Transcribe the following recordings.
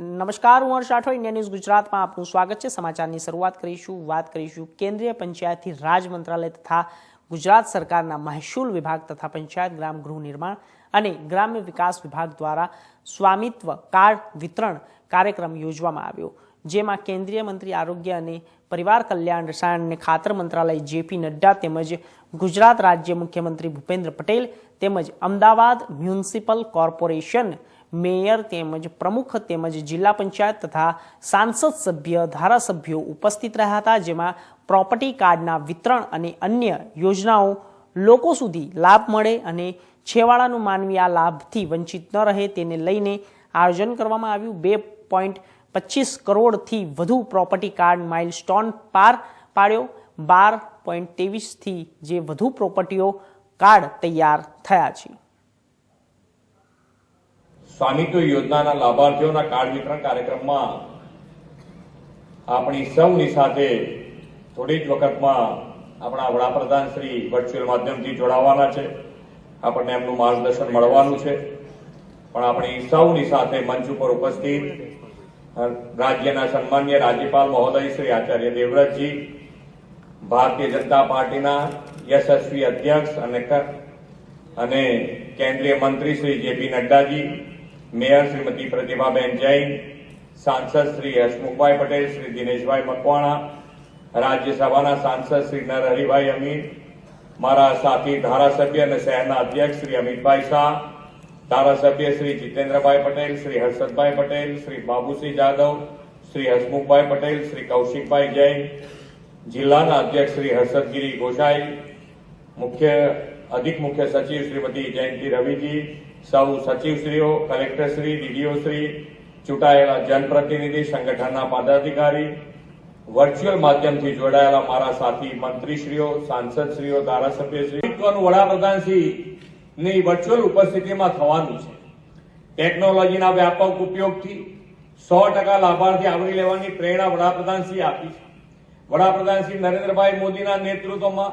નમસ્કાર, હું હર્ષ Rathod, India news ગુજરાતમાં આપનું સ્વાગત છે। સમાચારની શરૂઆત કરીશું કેન્દ્રીય પંચાયતી રાજ મંત્રાલય તથા ગુજરાત સરકારના મહેસૂલ વિભાગ તથા પંચાયત ગ્રામ ગૃહ નિર્માણ અને ગ્રામ્ય વિકાસ વિભાગ દ્વારા સ્વામિત્વ કાર્ડ વિતરણ કાર્યક્રમ યોજવામાં આવ્યો, જેમાં કેન્દ્રીય મંત્રી આરોગ્ય અને પરિવાર કલ્યાણ, રસાયણ અને ખાતર મંત્રાલય જેપી નડ્ડા તેમજ ગુજરાત રાજ્ય મુખ્યમંત્રી ભૂપેન્દ્ર પટેલ તેમજ અમદાવાદ મ્યુનિસિપલ કોર્પોરેશન મેયર તેમજ પ્રમુખ તેમજ જિલ્લા પંચાયત તથા સાંસદ સભ્ય ધારાસભ્યો ઉપસ્થિત રહ્યા હતા, જેમાં પ્રોપર્ટી કાર્ડના વિતરણ અને અન્ય યોજનાઓ લોકો સુધી લાભ મળે અને છેવાડાનું માનવી આ લાભથી વંચિત ન રહે તેને લઈને આયોજન કરવામાં આવ્યું। 2.25 કરોડથી વધુ પ્રોપર્ટી કાર્ડ માઇલસ્ટોન પાર પાડ્યો। 12.23 થી જે વધુ પ્રોપર્ટીઓ કાર્ડ તૈયાર થયા છે। સ્વામિત્વ યોજનાના લાભાર્થીઓના કાર્ડ વિતરણ કાર્યક્રમમાં આપણી સૌની સાથે થોડી જ વખતમાં આપણા વડાપ્રધાન શ્રી વર્ચ્યુઅલ માધ્યમથી જોડાવાના છે। આપણને એમનું માર્ગદર્શન મળવાનું છે, પણ આપણી સૌની સાથે મંચ ઉપર ઉપસ્થિત રાજ્યના સન્માનીય રાજ્યપાલ મહોદય શ્રી આચાર્ય દેવવ્રતજી, ભારતીય જનતા પાર્ટીના યશસ્વી અધ્યક્ષ અને કેન્દ્રીય મંત્રી શ્રી જેપી નડ્ડાજી, મેયર શ્રીમતી પ્રતિભાબેન જૈન, સાંસદ શ્રી હસમુખભાઈ પટેલ, શ્રી દિનેશભાઈ મકવાણા, રાજ્યસભાના સાંસદ શ્રી નરહરિભાઈ અમીર, મારા સાથી ધારાસભ્ય અને શહેરના અધ્યક્ષ શ્રી અમિતભાઈ શાહ, ધારાસભ્ય શ્રી જીતેન્દ્રભાઈ પટેલ, શ્રી હર્ષદભાઈ પટેલ, શ્રી બાબુસિંહ જાદવ, શ્રી હસમુખભાઈ પટેલ, શ્રી કૌશિકભાઈ જૈન, જિલ્લાના અધ્યક્ષ શ્રી હર્ષદગીરી ગોસાઈ, અધિક મુખ્ય સચિવ શ્રીમતી જયંતિ રવિજી, સૌ સચિવશ્રીઓ, કલેક્ટરશ્રી, ડીડીઓશ્રી, ચૂંટાયેલા જનપ્રતિનિધિ, સંગઠનના પદાધિકારી, વર્ચ્યુઅલ માધ્યમથી જોડાયેલા મારા સાથી મંત્રીશ્રીઓ, સાંસદશ્રીઓ, ધારાસભ્યશ્રીનું વડાપ્રધાનશ્રીની વર્ચ્યુઅલ ઉપસ્થિતિમાં થવાનું છે। ટેકનોલોજીના વ્યાપક ઉપયોગથી 100% લાભાર્થી આવરી લેવાની પ્રેરણા વડાપ્રધાનશ્રી આપી છે। વડાપ્રધાન શ્રી નરેન્દ્રભાઈ મોદીના નેતૃત્વમાં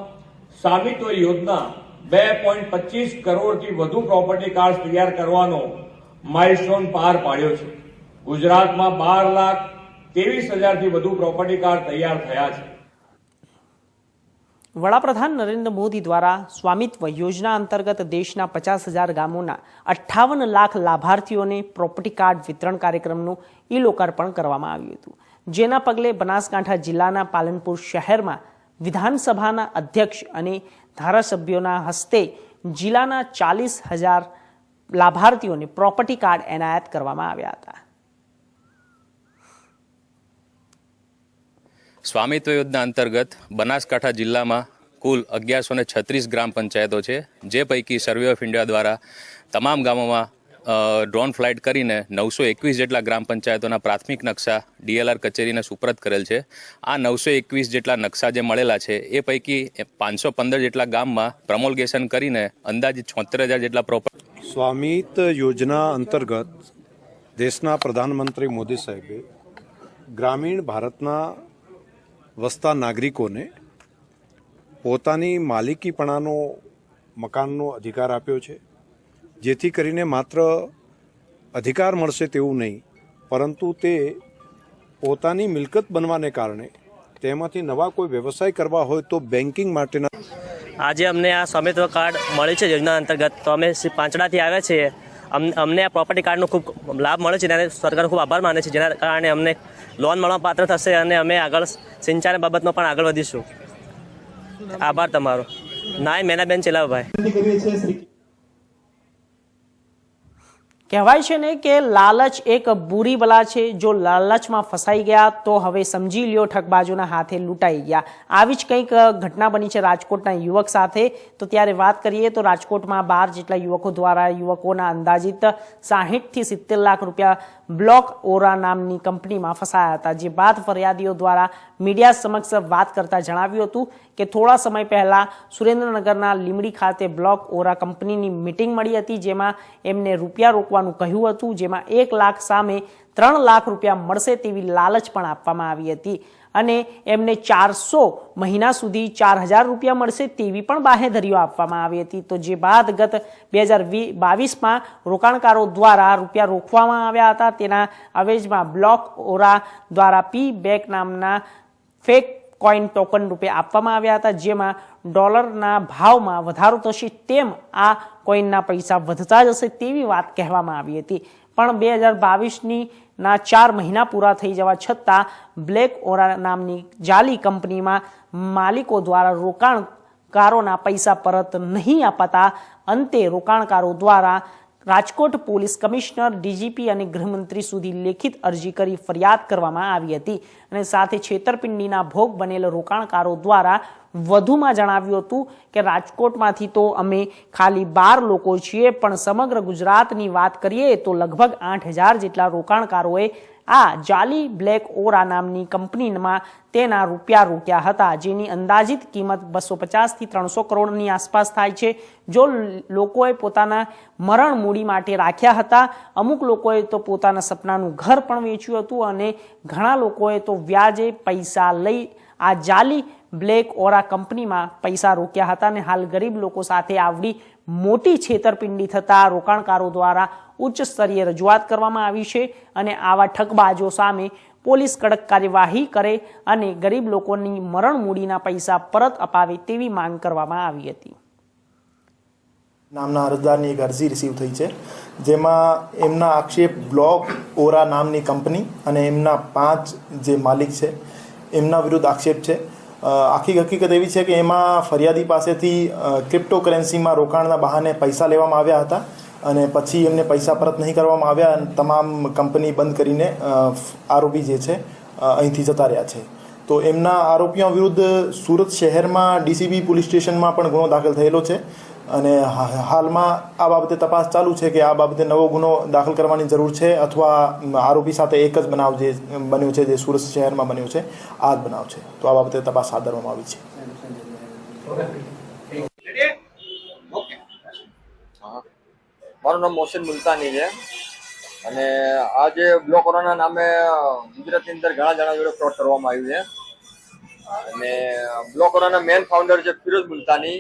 સ્વામિત્વ યોજના 2.25 કરોડથી વધુ પ્રોપર્ટી કાર્ડ તૈયાર કરવાનો માઇલસ્ટોન પાર પાડ્યો છે। ગુજરાતમાં 12,23,000થી વધુ પ્રોપર્ટી કાર્ડ તૈયાર થયા છે। વડાપ્રધાન નરેન્દ્ર મોદી દ્વારા સ્વામિત્વ યોજના અંતર્ગત દેશના 50,000 ગામોના 58 લાખ લાભાર્થીઓને પ્રોપર્ટી કાર્ડ વિતરણ કાર્યક્રમનું લોકાર્પણ કરવામાં આવ્યું હતું, જેના પગલે બનાસકાંઠા જિલ્લાના પાલનપુર શહેરમાં વિધાનસભાના અધ્યક્ષ અને ધારાસભ્યોના હસ્તે જિલ્લાના 40,000 લાભાર્થીઓને પ્રોપર્ટી કાર્ડ એનાયત કરવામાં આવ્યા હતા। સ્વામિત્વ યોજના અંતર્ગત બનાસકાંઠા જિલ્લામાં કુલ 1136 ગ્રામ પંચાયતો છે, જે પૈકી સર્વે ઓફ ઇન્ડિયા દ્વારા તમામ ગામોમાં ડ્રોન ફ્લાઇટ કરીને 921 જેટલા ગ્રામ પંચાયતોના પ્રાથમિક નકશા ડીએલઆર કચેરીને સુપરત કરેલ છે। આ 921 જેટલા નકશા જે મળેલા છે એ પૈકી 515 જેટલા ગામમાં પ્રમોલગેશન કરીને અંદાજિત 76,000 જેટલા પ્રોપર્ટી। સ્વામિત્વ યોજના અંતર્ગત દેશના પ્રધાનમંત્રી મોદી સાહેબે ગ્રામીણ ભારતના વસતા નાગરિકોને પોતાની માલિકીપણાનો મકાનનો અધિકાર આપ્યો છે, જેથી કરીને માત્ર અધિકાર મળશે તેવું નહીં, પરંતુ તે પોતાની મિલકત બનવાને કારણે તેમાંથી નવા કોઈ વ્યવસાય કરવા હોય તો બેન્કિંગ માટેના આજે અમને આ સ્વામિત્વ કાર્ડ મળે છે યોજના અંતર્ગત, તો અમે પાંચડાથી આવ્યા છીએ। અમને આ પ્રોપર્ટી કાર્ડનો ખૂબ લાભ મળે છે, ત્યારે સરકારનો ખૂબ આભાર માને છે, જેના કારણે અમને લોન મળવા પાત્ર થશે અને અમે આગળ સિંચાઈ બાબતમાં પણ આગળ વધીશું। આભાર તમારો। નાય મેનાબેન ચેલાભાઈ। કહેવાય છે ને કે લાલચ એક બુરી બલા છે, જો લાલચમાં ફસાઈ ગયા તો હવે સમજી લ્યો ઠગબાજોના હાથે લૂંટાઈ ગયા। આવી જ કંઈક ઘટના બની છે રાજકોટના યુવક સાથે। તો ત્યારે વાત કરીએ તો રાજકોટમાં 12 જેટલા યુવકો દ્વારા યુવકોના અંદાજિત 60 થી 70 લાખ રૂપિયા બ્લોક ઓરા નામની કંપનીમાં ફસાયા હતા, જે બાદ ફરિયાદીઓ દ્વારા મીડિયા સમક્ષ વાત કરતા જણાવ્યું હતું કે થોડા સમય પહેલા સુરેન્દ્રનગરના લીમડી ખાતે બ્લોક ઓરા કંપનીની મીટિંગ મળી હતી, જેમાં એમને રૂપિયા રોકવાનું કહ્યું હતું, જેમાં 1 લાખ સામે 3 લાખ રૂપિયા મળશે તેવી લાલચ પણ આપવામાં આવી હતી અને એમને 400 મહિના સુધી 4000 રૂપિયા મળશે તેવી પણ બાહેધરીઓ આપવામાં આવી હતી। તો જે બાદ ગત 2022માં રોકાણકારો દ્વારા રૂપિયા રોકવામાં આવ્યા હતા। તેના અવેજમાં બ્લોક ઓરા દ્વારા પી બેક નામના ફેક કોઈન ટોકન રૂપે આપવામાં આવ્યા હતા, જેમાં ડોલરના ભાવમાં વધારો થશે તેમ આ કોઈનના પૈસા વધતા જશે તેવી વાત કહેવામાં આવી હતી। પણ 2022ની 4 મહિના પૂરા થઈ જવા છતાં બ્લેક ઓરા નામની જાલી કંપનીમાં માલિકો દ્વારા રોકાણકારોના પૈસા પરત નહીં અપાતા અંતે રોકાણકારો દ્વારા રાજકોટ પોલીસ કમિશનર, ડીજીપી અને ગૃહમંત્રી સુધી લેખિત અરજી કરી ફરિયાદ કરવામાં આવી હતી અને સાથે છેતરપિંડીના ભોગ બનેલ રોકાણકારો દ્વારા વધુમાં જણાવ્યું હતું કે રાજકોટમાંથી તો અમે ખાલી 12 લોકો છીએ, પણ સમગ્ર ગુજરાતની વાત કરીએ તો લગભગ 8000 જેટલા રોકાણકારોએ આ જાલી બ્લેક ઓરા નામની કંપનીમાં તેના રૂપિયા રોક્યા હતા, જેની અંદાજિત કિંમત 250 થી 300 કરોડની આસપાસ થાય છે। જો લોકોએ પોતાના મરણ મૂડી માટે રાખ્યા હતા, અમુક લોકોએ તો પોતાના સપનાનું ઘર પણ વેચ્યું હતું અને ઘણા લોકોએ તો વ્યાજે પૈસા લઈ આ જાલી બ્લેક ઓરા કંપનીમાં પૈસા રોક્યા હતા અને હાલ ગરીબ લોકો સાથે આવડી મોટી છેતરપિંડી થતા રોકાણકારો દ્વારા ઉચ્ચ સ્તરીય રજૂઆત કરવામાં આવી છે અને આવા ઠગબાજો સામે પોલીસ કડક કાર્યવાહી કરે અને ગરીબ લોકોની મરણ મૂડીના પૈસા પરત અપાવે તેવી માંગ કરવામાં આવી હતી। નામના અરજદારની એક અરજી રિસીવ થઈ છે, જેમાં એમના આક્ષેપ બ્લોક ઓરા નામની કંપની અને એમના 5 જે માલિક છે એમના વિરુદ્ધ આક્ષેપ છે। આખી હકીકત એવી છે કે એમાં ફરિયાદી પાસેથી ક્રિપ્ટોકરન્સીમાં રોકાણના બહાને પૈસા લેવામાં આવ્યા હતા અને પછી એમને પૈસા પરત નહીં કરવામાં આવ્યા અને તમામ કંપની બંધ કરીને આરોપી જે છે અહીંથી જતા રહ્યા છે। તો એમના આરોપીઓ વિરુદ્ધ સુરત શહેરમાં ડીસીબી પોલીસ સ્ટેશનમાં પણ ગુનો દાખલ થયેલો છે અને હાલમાં આ બાબતે તપાસ ચાલુ છે કે આ બાબતે નવો ગુનો દાખલ કરવાની જરૂર છે અથવા આરોપી સાથે એક જ બનાવ જે બન્યો છે, જે સુરત શહેરમાં બન્યો છે, આ જ બનાવ છે। તો આ બાબતે તપાસ હાથ ધરવામાં આવી છે। મારું નામ મોહસિન મુલતાની છે અને આ જે બ્લોક ઓરાના નામે ગુજરાતની અંદર ઘણા જણા જોડે ફ્રોડ કરવામાં આવ્યું છે અને બ્લોક ઓરાના મેન ફાઉન્ડર છે ફિરોઝ મુલતાની,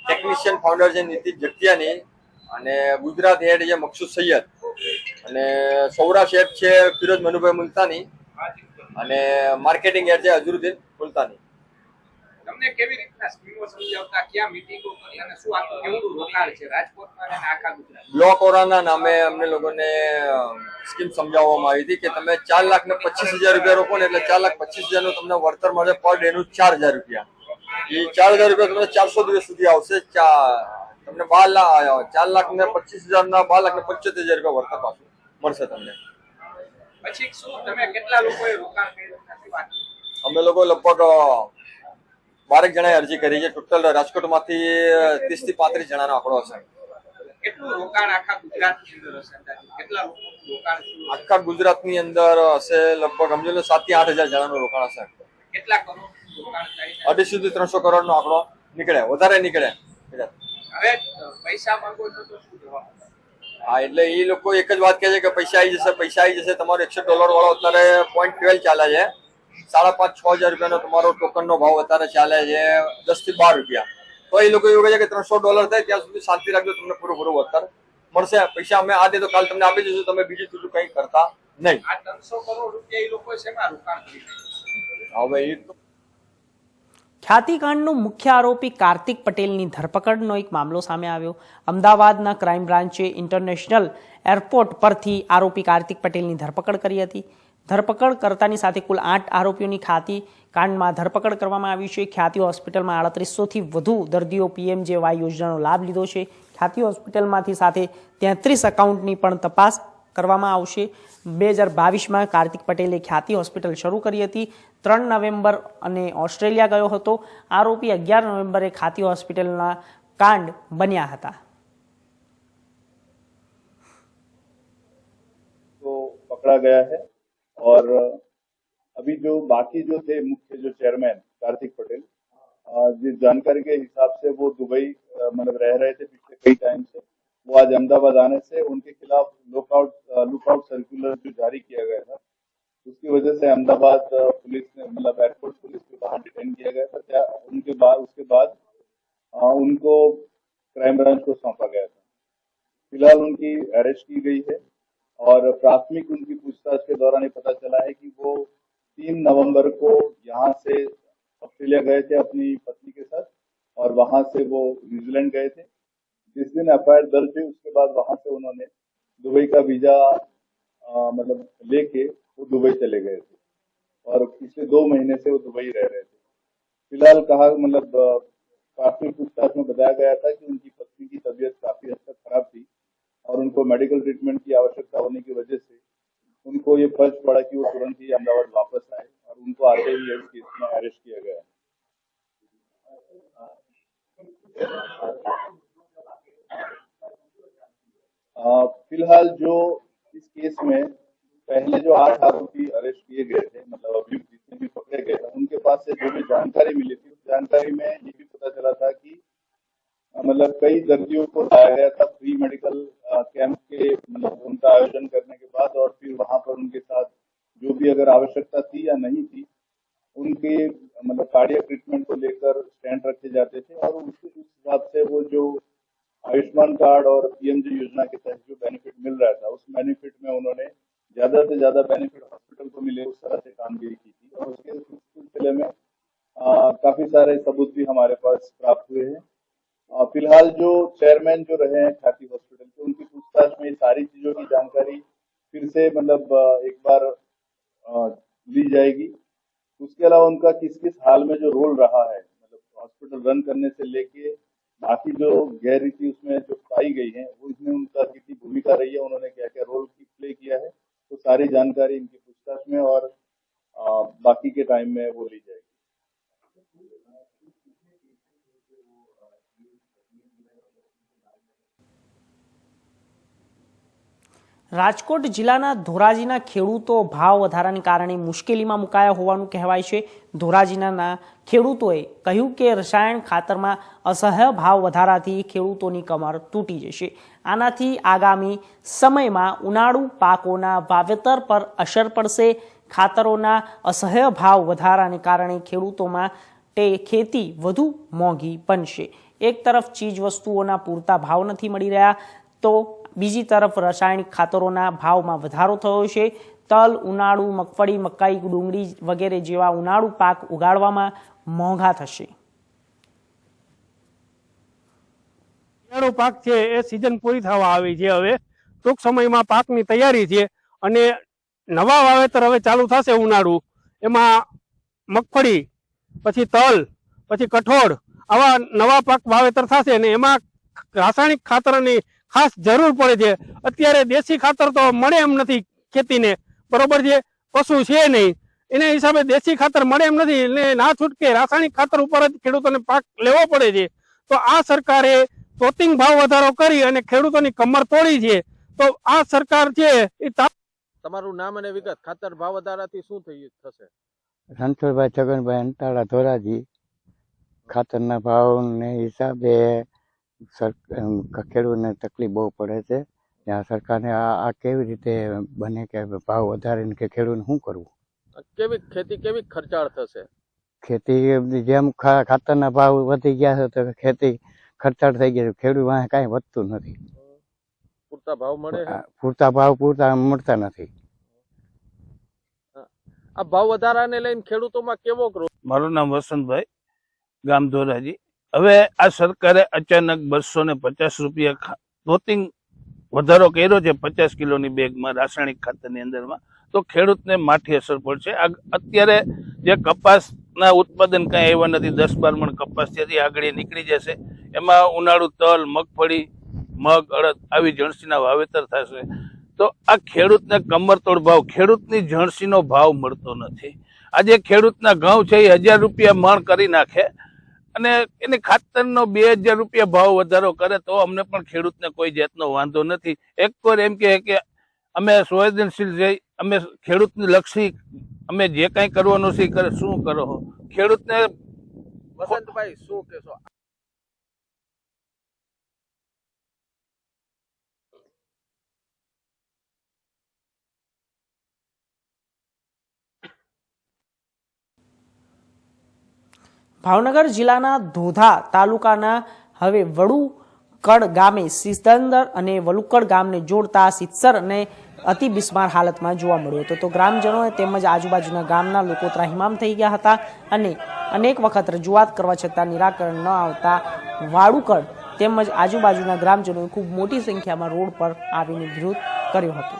ટેકનિશિયન ફાઉન્ડર છે નીતિશ જગતિયાની અને ગુજરાત હેડ છે મકસૂદ સૈયદ અને સૌરાષ્ટ્ર હેડ છે ફિરોઝ મનુભાઈ મુલતાની અને માર્કેટિંગ હેડ છે અઝરુદ્દીન મુલતાની। તમને કેવી રીતના સ્કીમો સમજાવતા, ક્યાં મીટિંગો કરી અને શું આખું કેવડું રોકાણ છે રાજકોટમાં અને આખા ગુજરાત? બ્લોક ઓરાના નામે અમને લોકોને સ્કીમ સમજાવવામાં આવી હતી કે તમે 4,25,000 રૂપિયા રોકો ને એટલે 4,25,000 નું તમને વળતર મળે, પર ડે નું 4,000 રૂપિયા। એ 4,000 રૂપિયા તમને 400 દિવસ સુધી આવશે। તમને 4,25,000 ના 2,75,000 રૂપિયા વળતર પાછું મળશે તમને। પછી શું તમે કેટલા લોકોએ રોકાણ કર્યું? અમે લોકો લગભગ 12 જણાએ અરજી કરી છે। ટોટલ રાજકોટમાંથી 30 થી 35 જણાનો આંકડો હશે। કેટલું રોકાણ આખા ગુજરાતની અંદર હશે? કેટલા લોકોનું રોકાણ આખા ગુજરાતની અંદર હશે લગભગ સમજો 7 થી 8,000 જણાનું રોકાણ હશે। કેટલા કરોડ રોકાણ થાય? 250 થી 300 કરોડનો આંકડો નીકળે, વધારે નીકળે। હવે પૈસા માંગો છો તો શું જવાબ? હા, એટલે એ લોકો એક જ વાત કહે છે કે પૈસા આવી જશે, પૈસા આવી જશે। તમારો $100 વાળો અત્યારે 0.12 ચાલે છે, 5,500-6,000 રૂપિયાનો તમારો ટોકનનો ભાવ અત્યારે ચાલે છે 10 થી 12 રૂપિયા। તો એ લોકો એવું કહે છે કે $300 થાય ત્યાં સુધી શાંતિ રાખજો, તમને પૂરું વળતર મળશે। પૈસા અમે આ દે તો કાલ તમને આપી દઈશું, તમે બીજું બીજું કંઈ કરતા નહીં। આ 300 કરોડ રૂપિયા એ લોકો શેમાં રોકાણ કરી? હવે એ ખ્યાતિકાંડનો મુખ્ય આરોપી કાર્તિક પટેલની ધરપકડનો એક મામલો સામે આવ્યો। અમદાવાદના ક્રાઇમ બ્રાન્ચે ઇન્ટરનેશનલ એરપોર્ટ પરથી આરોપી કાર્તિક પટેલની ધરપકડ કરી હતી। ધરપકડ કરતાની સાથે કુલ 8 આરોપીઓની ખ્યાતિ કાંડમાં ધરપકડ કરવામાં આવી છે। ખ્યાતિ હોસ્પિટલમાં 3800થી વધુ દર્દીઓ PMJY યોજનાનો લાભ લીધો છે। ખ્યાતિ હોસ્પિટલમાંથી સાથે 33 એકાઉન્ટની પણ તપાસ કરવામાં આવશે। 2022માં કાર્તિક પટેલે ખ્યાતિ હોસ્પિટલ શરૂ કરી હતી। 3 નવેમ્બર અને ઓસ્ટ્રેલિયા ગયો હતો। આરોપી 11 નવેમ્બરે ખ્યાતિ હોસ્પિટલના કાંડ બન્યા હતા। तो पकड़ा गया है और अभी जो बाकी जो थे मुख्य जो चेयरमैन कार्तिक पटेल, जिस जानकारी के हिसाब से वो दुबई मतलब रह रहे थे पिछले कई टाइम से, वो आज अहमदाबाद आने से उनके खिलाफ लुकआउट सर्कुलर जो जारी किया गया था, उसकी वजह से अहमदाबाद पुलिस ने मतलब एयरपोर्ट पुलिस के बाहर डिटेन किया गया था। उसके बाद उनको क्राइम ब्रांच को सौंपा गया था। फिलहाल उनकी अरेस्ट की गई है और प्राथमिक उनकी पूछताछ के दौरान ये पता चला है कि वो 3 नवंबर को यहाँ से ऑस्ट्रेलिया गए थे अपनी पत्नी के साथ और वहां से वो न्यूजीलैंड गए थे। जिस दिन एफआईआर दर्ज हुई उसके बाद वहां से उन्होंने दुबई का वीजा मतलब लेके वो दुबई चले गए थे और पिछले 2 महीने से वो दुबई रह रहे थे। फिलहाल प्राथमिक पूछताछ में बताया गया था कि उनकी पत्नी की तबीयत काफी हद तक खराब थी और उनको मेडिकल ट्रीटमेंट की आवश्यकता होने की वजह से उनको ये फर्ज पड़ा कि वो तुरंत ही अहमदाबाद वापस आए और उनको आते ही इस केस में अरेस्ट किया गया है। फिलहाल जो इस केस में पहले जो 8 आरोपी अरेस्ट किए गए थे, मतलब अभियुक्त जितने भी पकड़े गए थे, उनके पास से जो भी जानकारी मिली थी, उस जानकारी में ये भी पता चला था कि मतलब कई दर्दियों को लाया गया था फ्री मेडिकल कैंप के मतलब उनका आयोजन करने के बाद और फिर वहां पर उनके साथ जो भी अगर आवश्यकता थी या नहीं थी उनके मतलब कार्डियक ट्रीटमेंट को लेकर स्टैंड रखे जाते थे और उस हिसाब से वो जो आयुष्मान कार्ड और पीएमजे योजना के तहत जो बेनिफिट मिल रहा था उस बेनिफिट में उन्होंने ज्यादा से ज्यादा बेनिफिट हॉस्पिटल को मिले उस तरह से कामगिरी की थी और उसके सिलसिले में काफी सारे सबूत भी हमारे पास प्राप्त हुए हैं। फिलहाल जो चेयरमैन जो रहे हैं ख्याति हॉस्पिटल के, उनकी पूछताछ में सारी चीजों की जानकारी फिर से मतलब एक बार ली जाएगी। उसके अलावा उनका किस किस हाल में जो रोल रहा है मतलब हॉस्पिटल रन करने से लेके बाकी जो गैररीति उसमें जो पाई गई है वो इसमें उनका कितनी भूमिका रही है, उन्होंने क्या क्या रोल प्ले किया है, तो सारी जानकारी इनकी पूछताछ में और बाकी के टाइम में वो ली जाएगी। રાજકોટ જિલ્લાના ધોરાજીના ખેડૂતો ભાવ વધારાને કારણે મુશ્કેલીમાં મુકાયા હોવાનું કહેવાય છે। ધોરાજીના ખેડૂતોએ કહ્યું કે રસાયણ ખાતરમાં અસહ્ય ભાવ વધારાથી ખેડૂતોની કમર તૂટી જશે। આનાથી આગામી સમયમાં ઉનાળુ પાકોના વાવેતર પર અસર પડશે। ખાતરોના અસહ્ય ભાવ વધારાને કારણે ખેડૂતોમાં ખેતી વધુ મોંઘી બનશે। એક તરફ ચીજ વસ્તુઓના પૂરતા ભાવ નથી મળી રહ્યા તો બીજી તરફ રાસાયણિક ખાતરોના ભાવમાં વધારો થયો છે। તલ, ઉનાળુ, મગફળી, મકાઈ, ડુંગળી વગેરે જેવા ઉનાળુ પાક ઉગાડવામાં મોંઘા થશે। ઉનાળુ પાક છે એ સિઝન પૂરી થવા આવી છે। હવે ટૂંક સમયમાં પાકની તૈયારી છે અને નવા વાવેતર હવે ચાલુ થશે। ઉનાળુ એમાં મગફળી, પછી તલ, પછી કઠોળ આવા નવા પાક વાવેતર થશે અને એમાં રાસાયણિક ખાતરની ખાસ જરૂર પડે છે। અત્યારે દેશી ખાતર તો મળે એમ નથી ખેતીને, બરોબર છે, કશું છે નહીં, એને હિસાબે દેશી ખાતર મળે એમ નથી એટલે ના છૂટકે રાસાયણિક ખાતર ઉપર જ ખેડૂતોને પાક લેવો પડે છે। તો આ સરકારે તોતિંગ ભાવ વધારો કરી અને ખેડૂતોની કમર તોડી છે। તો આ સરકાર છે એ તમારું નામ અને વિગત, ખાતર ભાવ વધારાથી શું થશે? રણછોડભાઈ છગનભાઈ અંતાળા, ધોરાજી। ખાતરના ભાવને હિસાબે ખેડૂતને તકલીફ બહુ પડે છે। ત્યાં સરકારને આ કેવી રીતે બને કે ભાવ વધારીને કે ખેડૂતને શું કરવું? કેવી ખેતી કેવી ખર્ચાળ થશે? ખેતી જેમ ખાતરના ભાવ વધી ગયા છે તો ખેતી ખર્ચાળ થઈ ગયા છે, ખેડૂત વાંહે કાંઈ વધતું નથી। પૂરતા ભાવ મળે? પૂરતા ભાવ મળતા નથી। આ ભાવ વધારાને લઈને ખેડૂતોમાં કેવો ક્રોધ? મારું નામ વસંતભાઈ, ગામ ધોરાજી। હવે આ સરકારે અચાનક 250 રૂપિયા તોતિંગ વધારો કર્યો છે 50 કિલોની બેગમાં રાસાયણિક ખાતરની અંદરમાં, તો ખેડૂતને માઠી અસર પડશે। અત્યારે જે કપાસના ઉત્પાદન કાંઈ આવ્યા નથી, 10-12 મણ કપાસ ત્યાંથી આગળ નીકળી જશે। એમાં ઉનાળુ તલ, મગફળી, મગ, અડદ આવી જણસીના વાવેતર થશે। તો આ ખેડૂતને કમરતોડ ભાવ, ખેડૂતની જણસીનો ભાવ મળતો નથી। આજે ખેડૂતના ઘઉં છે એ 1000 રૂપિયા મણ કરી નાખે અને એને ખાતરનો 2000 રૂપિયા ભાવ વધારો કરે તો અમને પણ ખેડૂતને કોઈ જાતનો વાંધો નથી। એક વાર એમ કહે કે અમે સંવેદનશીલ જઈ, અમે ખેડૂતને લક્ષી અમે જે કાંઈ કરવાનું છે કરે, શું કરો ખેડૂતને? વસંતભાઈ શું કહેશો? ભાવનગર જિલ્લાના ધોધા તાલુકાના હવે વડુકડ ગામે સિદ્ધંદર અને વલુકડ ગામને જોડતા સિત્સર અને અતિ બિસ્માર હાલતમાં જોવા મળ્યો હતો. તો ગ્રામજનોએ તેમજ આજુબાજુના ગામના લોકો ત્રાહિમામ થઈ ગયા હતા અને અનેક વખત રજૂઆત કરવા છતાં નિરાકરણ ન આવતા વાડુકડ તેમજ આજુબાજુના ગ્રામજનોએ ખૂબ મોટી સંખ્યામાં રોડ પર આવીને વિરોધ કર્યો હતો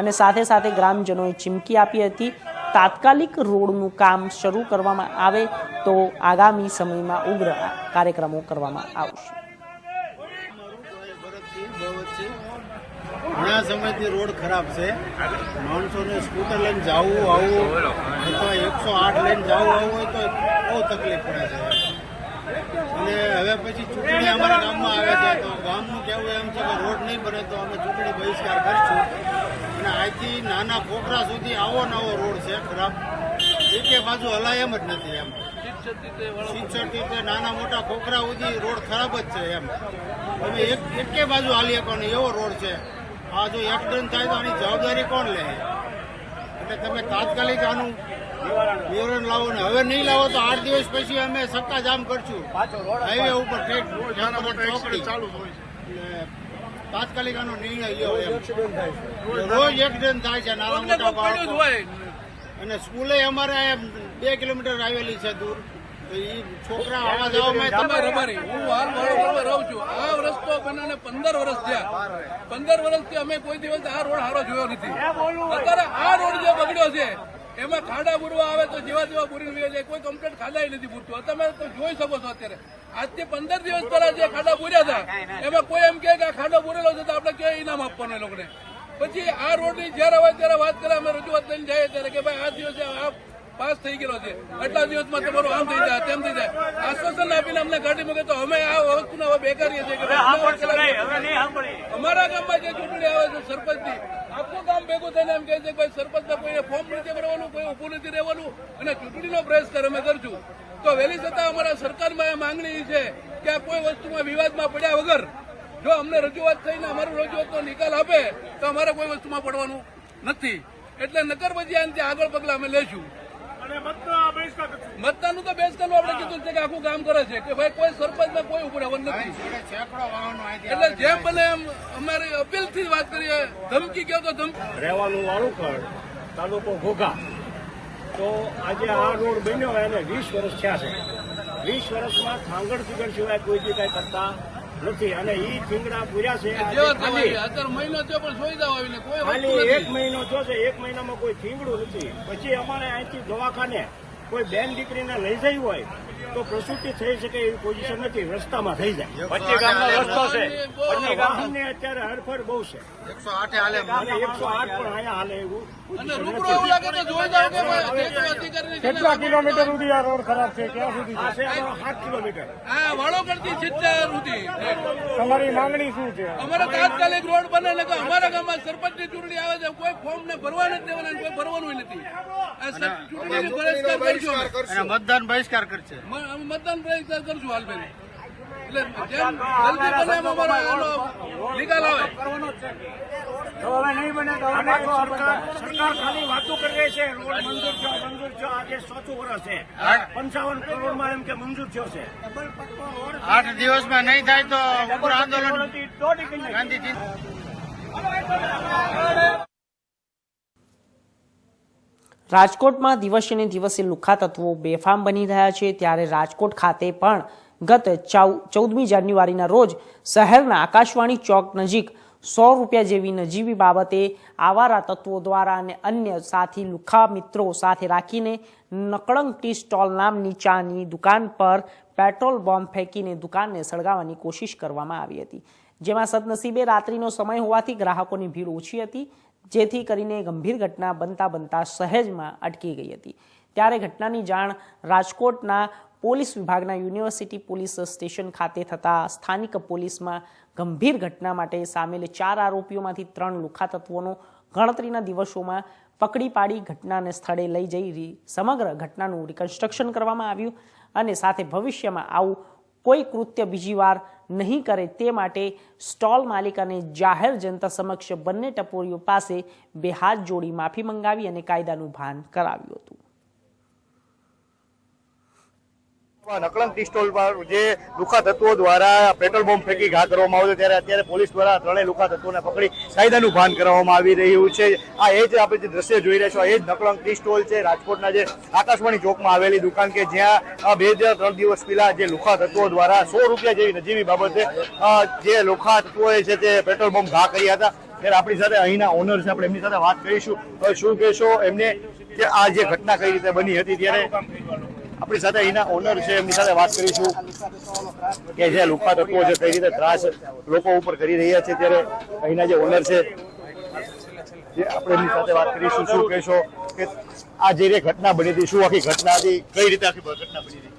અને સાથે સાથે ગ્રામજનોએ ચીમકી આપી હતી તાત્કાલિક રોડનું કામ શરૂ કરવામાં આવે તો આગામી સમયમાં ઉગ્ર કાર્યક્રમો કરવામાં આવશે. ઘણા સમયથી રોડ ખરાબ છે. માણસોને સ્કૂટર લઈને જવું આવવું અથવા 108 લઈને જવું આવવું હોય તો બહુ તકલીફ પડે છે. અને હવે પછી ચૂંટણી અમારા ગામમાં આવે છે તો ગામનું કહેવું એમ છે કે રોડ નહીં બને તો અમે ચૂંટણી બહિષ્કાર કરીશું. અને અહીંથી નાના કોકરા સુધી આવો નવો રોડ છે ખરાબ. એકે બાજુ હલાય એમ જ નથી. એમ 66 નાના મોટા કોકરા સુધી રોડ ખરાબ જ છે. એમ તમે એકે બાજુ હાલી શકો ને એવો રોડ છે. આ જો એક્સિડન્ટ થાય તો આની જવાબદારી કોણ લે? એટલે તમે તાત્કાલિક આનું નિવારણ લાવો ને હવે નહીં લાવો તો 8 દિવસ પછી અમે સત્તા જામ કરશું હાઈવે ઉપર ચોકડી તાત્કાલિક આનો નિર્ણય લ્યો. રોજ એક્સિડન્ટ થાય છે નાના મોટા બાળકો. અને સ્કૂલે અમારે 2 કિલોમીટર આવેલી છે દૂર. છોકરા આવા જવામાં હું હાલ વડોદરામાં રહું છું. આ રસ્તો બનાને 15 વર્ષ થયા. 15 વર્ષથી અમે કોઈ દિવસ આ રોડ સારો જોયો નથી. અત્યારે આ રોડ જે બગડ્યો છે એમાં ખાડા પૂરવા આવે તો જેવા પૂરી જાય કોઈ કમ્પ્લેટ ખાડા નથી પૂરતું. તમે તો જોઈ શકો છો અત્યારે આજથી 15 દિવસ પહેલા જે ખાડા પૂર્યા હતા એમાં કોઈ એમ કે આ ખાડો પૂરેલો છે તો આપણે ક્યાં ઇનામ આપવાનું એ લોકોને. પછી આ રોડની જયારે હોય ત્યારે વાત કરે અમે રજૂઆત લઈને જઈએ ત્યારે કે ભાઈ આ દિવસે આ પાસ થઈ ગયેલો છે એટલા દિવસમાં તમારું આમ થઈ જાય તેમ થઈ જાય આશ્વાસન આપીને અમને કાઢી મૂકે તો અમે આ વસ્તુને હવે બેકારીએ છીએ કે અમારા ગામમાં જે ચૂંટણી આવે છે સરપંચની આખું ગામ ભેગું થઈને એમ કહે છે કે ભાઈ સરપંચને કોઈને ફોર્મ નથી ભરવાનું કોઈ ઉભું નથી રહેવાનું અને ચૂંટણીનો બહિષ્કાર અમે કરશું. તો વહેલી છતાં અમારા સરકારમાં એ માંગણી છે કે આ કોઈ વસ્તુમાં વિવાદમાં પડ્યા વગર જો અમને રજૂઆત થઈને અમારું રજૂઆતનો નિકાલ આપે તો અમારે કોઈ વસ્તુમાં પડવાનું નથી. એટલે નકર પછી આનાથી આગળ પગલા અમે લેશું. મતદાનનું તો બહિષ્કારનું આપણે કીધું છે કે આખું કામ કરે છે કે ભાઈ કોઈ સરપંચમાં કોઈ ઉભું રહેવાનું નથી. એટલે જેમ બને એમ અમારી અપીલથી વાત કરીએ. ધમકી કહો તો ધમકી રહેવાનું વાળુકડ તાલુકો ઘોઘા. તો આજે આ રોડ બન્યો એને 20 વર્ષ થયા છે. 20 વર્ષમાં થાંગડ થીગડ સિવાય કોઈ જે કઈ કરતા નથી. અને ઈ થીંગડા પૂર્યા છે અત્યારે મહિનો થયો પણ સુવિધા આવીને કોઈ ખાલી 1 મહિનો થયો છે. 1 મહિનામાં કોઈ થીંગડું નથી. પછી અમારે અહીંથી દવાખાને કોઈ બેન દીકરીને લઈ જઈ હોય તો પ્રસૂતિ થઈ શકે એવી પોઝિશન નથી. રસ્તામાં થઈ જાય. વચ્ચે ગામનો રસ્તો છે. વાહનની અત્યારે હરફર બહુ છે. 108 હાલે 108 પણ અહીંયા હાલે એવું. કેટલા કિલોમીટર સુધી આ રોડ ખરાબ છે? ક્યાં સુધી? 7 કિલોમીટર. હા, વાળોકડથી સિત્તેર સુધી. તમારી માંગણી શું છે? અમારે તાત્કાલિક રોડ બને ને અમારા ગામમાં સરપંચની ચૂંટણી આવે છે કોઈ ફોર્મ ને ભરવા નથી દેવાના કોઈ ભરવાનું નથી. આ ચૂંટણીનો બહિષ્કાર કરશું. મતદાન બહિષ્કાર કરશે. મતદાન બહિષ્કાર કરશું હાલ ભાઈ. એટલે જેમ જલ્દી બને એમ અમારો આનો નિકાલ આવે. હવે નહીં બને તો સરકાર ખાલી વાતો કરી રહી છે. રોડ મંજૂર થયો આજે 4થું વર્ષ છે. 55 કરોડમાં એમ કે મંજૂર થયો છે. 8 દિવસમાં નહીં થાય તો ઉગ્ર આંદોલન ગાંધીજી. રાજકોટમાં દિવસે ને દિવસે લુખ્ખા તત્વો બેફામ બની રહ્યા છે. ત્યારે રાજકોટ ખાતે પણ ગત 14મી જાન્યુઆરીના રોજ શહેરના આકાશવાણી ચોક નજીક 100 રૂપિયા જેવી નજીવી બાબતે આવારા તત્વો દ્વારા અને અન્ય સાથી લુખ્ખા મિત્રો સાથે રાખીને નકળંગ ટી સ્ટોલ નામની ચાની દુકાન પર પેટ્રોલ બોમ્બ ફેંકીને દુકાનને સળગાવવાની કોશિશ કરવામાં આવી હતી. જેમાં સદનસીબે રાત્રિનો સમય હોવાથી ગ્રાહકોની ભીડ ઓછી હતી, જેથી કરીને ગંભીર ઘટના બનતા સહેજમાં અટકી ગઈ હતી. ત્યારે ઘટનાની જાણ રાજકોટના પોલીસ વિભાગના યુનિવર્સિટી પોલીસ સ્ટેશન ખાતે થતા સ્થાનિક પોલીસમાં ગંભીર ઘટના માટે સામેલ 4 આરોપીઓમાંથી 3 લુખ્ખા તત્વોનો ગણતરીના દિવસોમાં પકડી પાડી ઘટનાને સ્થળે લઈ જઈ સમગ્ર ઘટનાનું રિકન્સ્ટ્રક્શન કરવામાં આવ્યું અને સાથે ભવિષ્યમાં આવું કોઈ કૃત્ય બીજી વાર નહીં કરે તે માટે સ્ટોલ માલિક અને જાહેર જનતા સમક્ષ બંને ટપોરીઓ પાસે 2 હાથ જોડી માફી મંગાવી અને કાયદાનું ભાન કરાવ્યું હતું. નકલંગ ટી સ્ટોલ પર જે લુખા તત્વો દ્વારા પેટ્રોલ બોમ્બ ફેંકી ઘા કરવામાં આવ્યો ત્યારે અત્યારે પોલીસ દ્વારા ત્રણેય લુખા તત્વોને પકડી કાયદાનું ભાન કરવામાં આવી રહ્યું છે. આ એ જ આપણે જે દ્રશ્ય જોઈ રહ્યા છો એ જ નકલંગ ટી સ્ટોલ છે રાજકોટના જે આકાશવાણી ચોકમાં આવેલી દુકાન કે જ્યાં 2-3 દિવસ પહેલા જે લુખા તત્વો દ્વારા 100 રૂપિયા જેવી નજીવી બાબતે જે લુખા તત્વોએ છે તે પેટ્રોલ બોમ્બ ઘા કર્યા હતા. ત્યારે આપણી સાથે અહીંના ઓનર છે, આપણે એમની સાથે વાત કરીશું. શું કહેશો એમને કે આ જે ઘટના કઈ રીતે બની હતી? ત્યારે આપણી સાથે અહીંના ઓનર છે, એમની સાથે વાત કરીશું કે જે લુખા તત્વો છે કઈ રીતે ત્રાસ લોકો ઉપર કરી રહ્યા છે. ત્યારે અહીંના જે ઓનર છે જે આપણે એમની સાથે વાત કરીશું. શું કહેશો કે આ જે ઘટના બની હતી, શું આખી ઘટના હતી, કઈ રીતે આખી ઘટના બની હતી?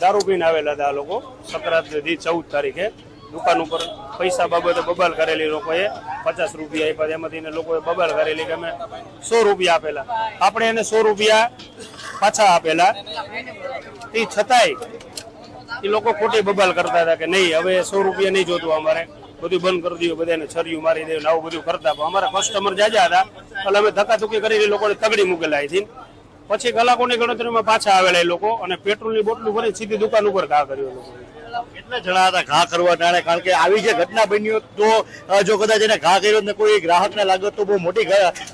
દારૂ પીને આવેલા હતા આ લોકો સંક્રાંતિ 14 તારીખે દુકાન ઉપર પૈસા બાબતે બબાલ કરેલી લોકોએ 50 રૂપિયા આપ્યા. એમાંથી લોકોએ બબાલ કરેલી કે અમે 100 રૂપિયા આપેલા. આપણે એને 100 રૂપિયા પાછા આપેલા. એ છતાંય એ લોકો ખોટી બબાલ કરતા હતા કે નહીં હવે 100 રૂપિયા નહીં જોતું, અમારે બધું બંધ કરી દીધું, બધાને છરીયું મારી દેવું, આવું બધું કરતા. અમારા કસ્ટમર જાજા હતા એટલે અમે ધક્કાધુક્કી કરીને લોકોને તગડી મૂકેલા અહીંથી. પછી કલાકોની ગણતરીમાં પાછા આવેલા એ લોકો અને પેટ્રોલની બોટલું ભરી સીધી દુકાન ઉપર ઘા કર્યો લોકો. કેટલા જણા હતા ઘા કરવા ટાણે? કારણ કે આવી જે ઘટના બની હોત તો જો કદાચ એને ઘા કર્યો ને કોઈ ગ્રાહકને લાગત તો બહુ મોટી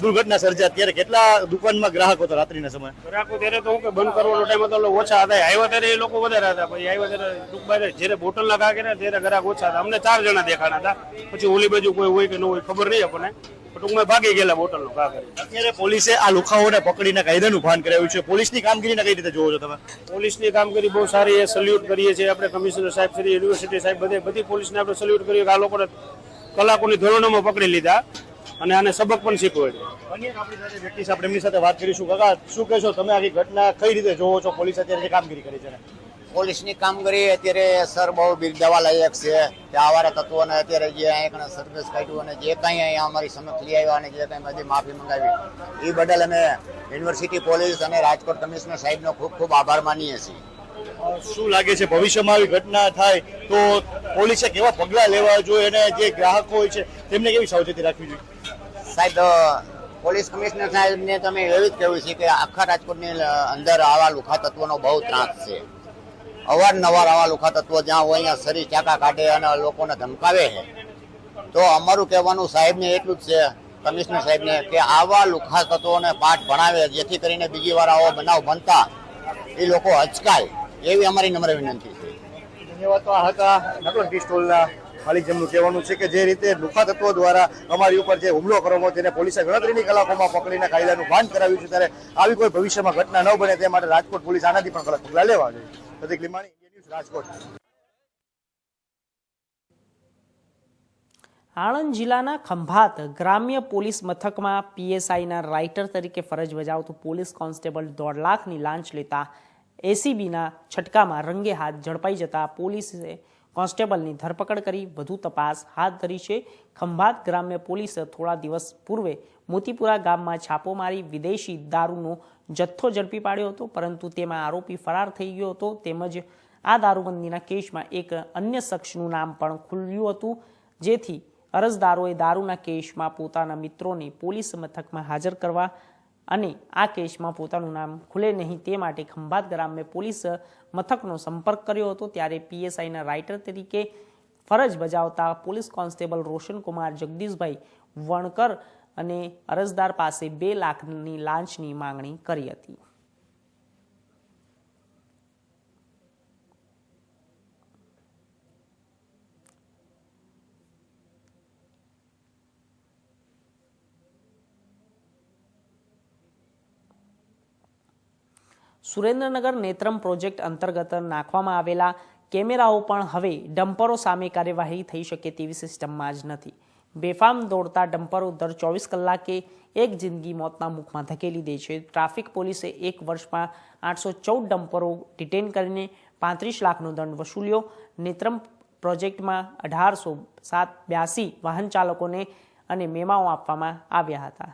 દુર્ઘટના સર્જાત. ત્યારે કેટલા દુકાનમાં ગ્રાહકો હતા રાત્રિના સમયે? ગ્રાહકો ત્યારે તો હું કે બંધ કરવાનો ટાઈમ હતો ઓછા હતા, આવ્યા ત્યારે એ લોકો વધારે હતા. પછી આવ્યા ત્યારે ટૂંકમાં જયારે બોટલના ઘા કર્યા ત્યારે ગ્રાહક ઓછા હતા. અમને 4 જણા દેખાણા હતા. પછી ઓલી બાજુ કોઈ હોય કે ન હોય ખબર નહીં આપણને, ટૂંકમાં ભાગી ગયેલા બોટલનો ઘા કરી. અત્યારે પોલીસે આ લુખાઓને પકડીને કાયદાનું ભાન કરાવ્યું છે. પોલીસની કામગીરીને કઈ રીતે જોવો છો તમે? પોલીસની કામગીરી બહુ સારી છે, સલ્યુટ કરીએ છીએ આપણે. કમિશનર સાહેબ શ્રી, યુનિવર્સિટી સાહેબ, બધી પોલીસને આપણે સલ્યુટ કરીએ કે આ લોકોને કલાકોની ધોરણોમાં પકડી લીધા અને આને સબક પણ શીખવાડ્યો. આપણી સાથે વ્યક્તિ છે, આપણે એમની સાથે વાત કરીશું. કાકા શું કહેશો તમે, આખી ઘટના કઈ રીતે જોવો છો? પોલીસ અત્યારે જે કામગીરી કરી છે પોલીસની કામગીરી અત્યારે સર બહુ બિરદાવવા લાયક છે. કે આવારા તત્વોને અત્યારે જે અહીંયા સર્વિસ કાઢ્યું અને જે કંઈ અહીંયા અમારી સમક્ષ લઈ આવ્યા અને જે કંઈ બધી માફી મંગાવી એ બદલ અમે યુનિવર્સિટી પોલીસ અને રાજકોટ કમિશનર સાહેબનો ખૂબ ખૂબ આભાર માનીએ છીએ. શું લાગે છે ભવિષ્યમાં આવી ઘટના થાય તો પોલીસે કેવા પગલાં લેવા જોઈએ અને જે ગ્રાહકો હોય છે તેમને કેવી સાવચેતી રાખવી જોઈએ? સાહેબ પોલીસ કમિશનર સાહેબને તમે એવી જ કહેવું છે કે આખા રાજકોટની અંદર આવા લુખા તત્વોનો બહુ ત્રાસ છે. અવારનવાર આવા લુખા તત્વો જ્યાં હોય અહીંયા સરી ચાકા કાઢે અને લોકોને ધમકાવે છે. તો અમારું કહેવાનું સાહેબને એટલું જ છે, કમિશનર સાહેબને, કે આવા લુખા તત્વોને પાઠ ભણાવે જેથી કરીને બીજી વાર આવો બનાવ બનતા એ લોકો અચકાય એવી અમારી નમ્ર વિનંતી છે. ધન્યવાદ. તો આ હતા નકલંગ ટી સ્ટોલના માલિક, જેમનું કહેવાનું છે કે જે રીતે લુખા તત્વો દ્વારા અમારી ઉપર જે હુમલો કરવામાં તેને પોલીસે ગણતરીની કલાકોમાં પકડીને કાયદાનું ભાન કરાવ્યું છે. ત્યારે આવી કોઈ ભવિષ્યમાં ઘટના ન બને તે માટે રાજકોટ પોલીસ આનાથી પણ કડક પગલાં લેવા જોઈએ. પ્રતિક લીમાણી, ઇન્ડિયા ન્યૂઝ, રાજકોટ. આણંદ જિલ્લાના ખંભાત ગ્રામ્ય પોલીસ મથકમાં પીએસઆઈના રાઇટર તરીકે ફરજ બજાવતું પોલીસ કોન્સ્ટેબલ 1.5 લાખની લાંચ લેતા એસીબીના છટકામાં રંગે હાથ ઝડપાઈ જતા પોલીસે કોન્સ્ટેબલની ધરપકડ કરી વધુ તપાસ હાથ ધરી છે. ખંભાત ગ્રામ્ય પોલીસે થોડા દિવસ પૂર્વે મોતીપુરા ગામમાં છાપો મારી વિદેશી દારૂનો જથ્થો ઝડપી પાડ્યો હતો, પરંતુ તેમાં આરોપી ફરાર થઈ ગયો હતો. તેમજ આ દારૂબંધીના કેસમાં એક અન્ય શખ્સનું નામ પણ ખુલ્યું હતું, જેથી અરજદારોએ દારૂના કેસમાં પોતાના મિત્રોને પોલીસ મથકમાં હાજર કરવા અને આ કેસમાં પોતાનું નામ ખુલે નહીં તે માટે ખંભાત ગ્રામ્ય પોલીસ મથકનો સંપર્ક કર્યો હતો. ત્યારે પીએસઆઈના રાઇટર તરીકે ફરજ બજાવતા પોલીસ કોન્સ્ટેબલ રોશનકુમાર જગદીશભાઈ વણકર અને અરજદાર પાસે 2 લાખની લાંચની માંગણી કરી હતી. સુરેન્દ્રનગર નેત્રમ પ્રોજેક્ટ અંતર્ગત નાખવામાં આવેલા કેમેરાઓ પણ હવે ડમ્પરો સામે કાર્યવાહી થઈ શકે તેવી સિસ્ટમમાં જ નથી. બેફામ દોડતા ડમ્પરો દર 24 કલાકે એક જિંદગી મોતના મુખમાં ધકેલી દે છે. ટ્રાફિક પોલીસે 1 વર્ષમાં 814 ડમ્પરો ડિટેન કરીને 35 લાખનો દંડ વસૂલ્યો. નેત્રમ પ્રોજેક્ટમાં 1882 વાહન ચાલકોને અને મેમાઓ આપવામાં આવ્યા હતા.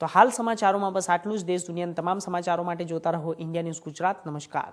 તો હાલ સમાચારોમાં બસ આટલું જ. દેશ દુનિયાના તમામ સમાચારો માટે જોતા રહો ઇન્ડિયા ન્યૂઝ ગુજરાત. નમસ્કાર.